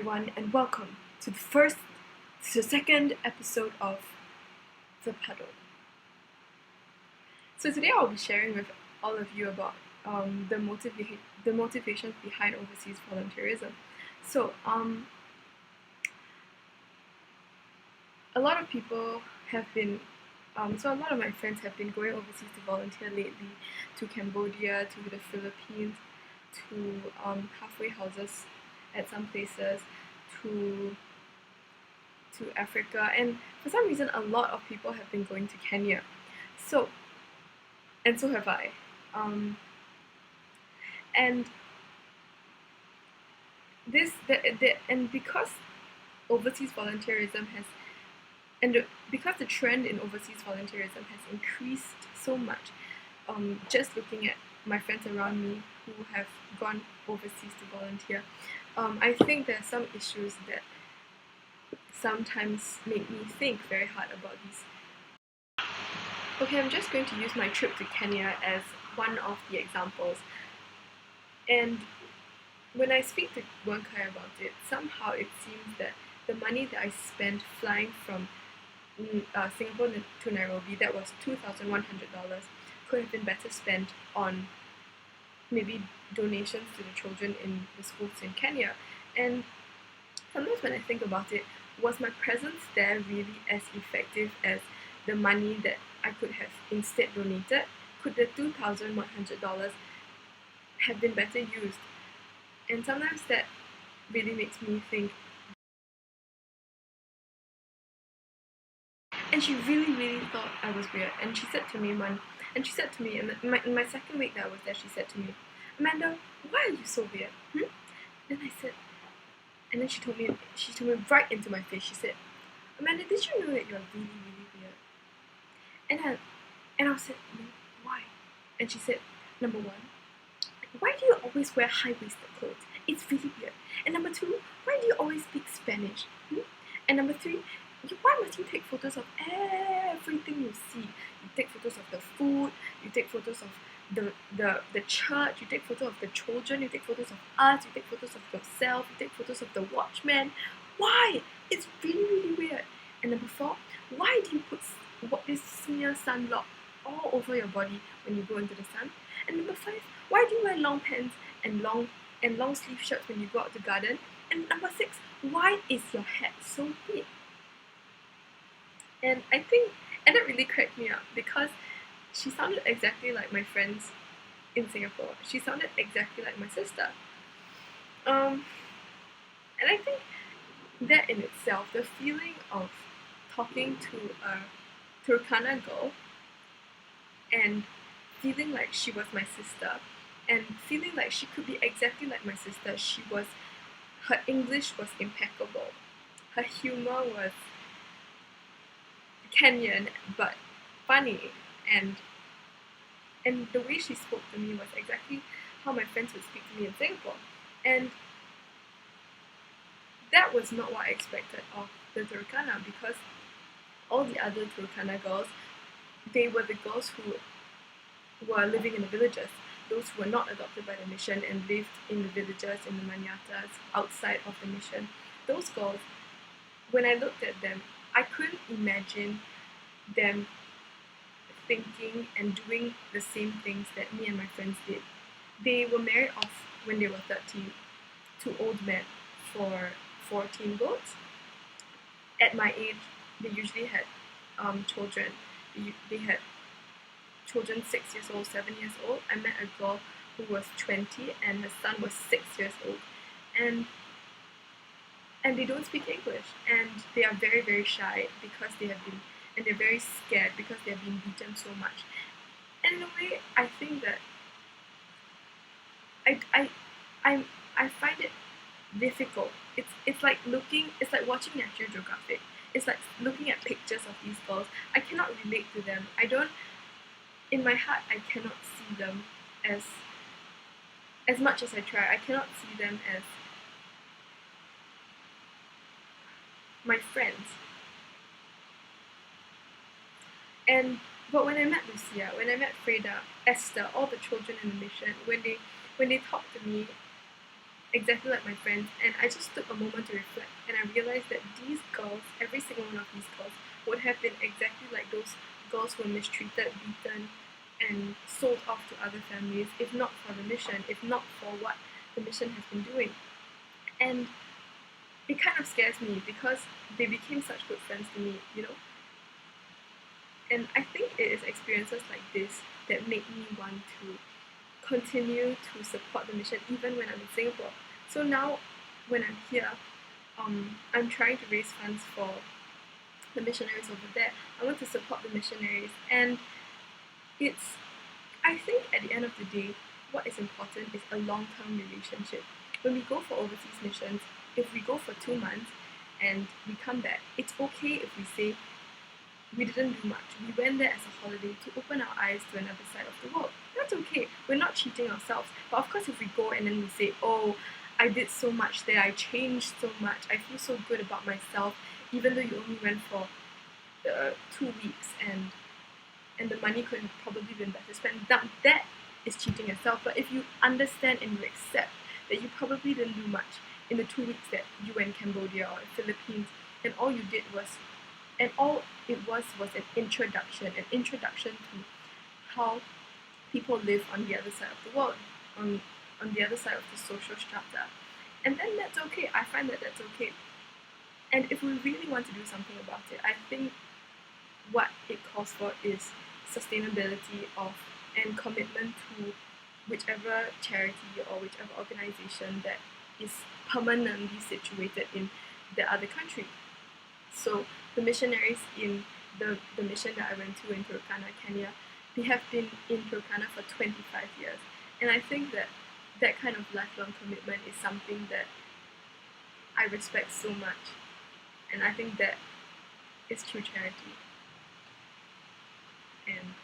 everyone, and welcome to the second episode of the Puddle. So today I'll be sharing with all of you about the motivations behind overseas volunteerism. So a lot of people have been, a lot of my friends have been going overseas to volunteer lately, to Cambodia, to the Philippines, to halfway houses at some places, to Africa, and for some reason a lot of people have been going to Kenya. So have I. And because overseas volunteerism has because the trend in overseas volunteerism has increased so much, just looking at my friends around me who have gone overseas to volunteer, I think there are some issues that sometimes make me think very hard about these. Okay, I'm just going to use my trip to Kenya as one of the examples. And when I speak to Kai about it, somehow it seems that the money that I spent flying from Singapore to Nairobi, that was $2,100, could have been better spent on maybe donations to the children in the schools in Kenya. And sometimes when I think about it, was my presence there really as effective as the money that I could have instead donated? Could the $2,100 have been better used? And sometimes that really makes me think. And she really thought I was weird. And she said to me in my second week that I was there, she said to me, "Amanda, why are you so weird?" And I said, and then she told me right into my face. She said, "Amanda, did you know that you're really weird?" And I said, "No, why?" And she said, "Number one, why do you always wear high-waisted clothes? It's really weird. And number two, why do you always speak Spanish? And number three, why must you take photos of everything you see? You take photos of the food, you take photos of the church, you take photos of the children, you take photos of us, you take photos of yourself, you take photos of the watchman. Why? It's really weird. And number four, why do you put this smear sunblock all over your body when you go into the sun? And number five, why do you wear long pants and long sleeve shirts when you go out to garden? And number six, why is your head so big?" And that really cracked me up because she sounded exactly like my friends in Singapore. She sounded exactly like my sister. And I think that in itself, the feeling of talking to a Turkana girl and feeling like she was my sister and feeling like she could be exactly like my sister, her English was impeccable. Her humor was Kenyan but funny, and the way she spoke to me was exactly how my friends would speak to me in Singapore. And that was not what I expected of the Turkana, because all the other Turkana girls, they were the girls who were living in the villages, those who were not adopted by the mission and lived in the villages, in the manyatas, outside of the mission. Those girls, when I looked at them, I couldn't imagine them thinking and doing the same things that me and my friends did. They were married off when they were 13 to old men for 14 goats. At my age, they usually had children. They had children 6 years old, 7 years old. I met a girl who was 20 and her son was 6 years old. And they don't speak English, and they are very shy because they're very scared because they have been beaten so much. And in a way, I think that I find it difficult. It's like watching National Geographic. It's like looking at pictures of these girls. I cannot relate to them. In my heart, I cannot see them as much as I try. I cannot see them as my friends. But when I met Lucia, when I met Freda, Esther, all the children in the mission, when they talked to me exactly like my friends, and I just took a moment to reflect, and I realized that these girls, every single one of these girls, would have been exactly like those girls who were mistreated, beaten, and sold off to other families, if not for the mission, if not for what the mission has been doing. And it kind of scares me because they became such good friends to me, you know? And I think it is experiences like this that make me want to continue to support the mission even when I'm in Singapore. So now, when I'm here, I'm trying to raise funds for the missionaries over there. I want to support the missionaries, and it's I think at the end of the day, what is important is a long-term relationship. When we go for overseas missions, if we go for 2 months and we come back, it's okay if we say we didn't do much. We went there as a holiday to open our eyes to another side of the world. That's okay. We're not cheating ourselves. But of course, if we go and then we say, oh, I did so much there, I changed so much, I feel so good about myself, even though you only went for 2 weeks and the money could have probably been better spent. That is cheating yourself. But if you understand and you accept that you probably didn't do much in the 2 weeks that you were in Cambodia or the Philippines, and all you did was, and all it was an introduction to how people live on the other side of the world, on the other side of the social strata. And then that's okay. I find that that's okay. And if we really want to do something about it, I think what it calls for is sustainability of and commitment to whichever charity or whichever organization that is permanently situated in the other country. So the missionaries in the mission that I went to in Turkana, Kenya, they have been in Turkana for 25 years. And I think that that kind of lifelong commitment is something that I respect so much. And I think that is true charity. And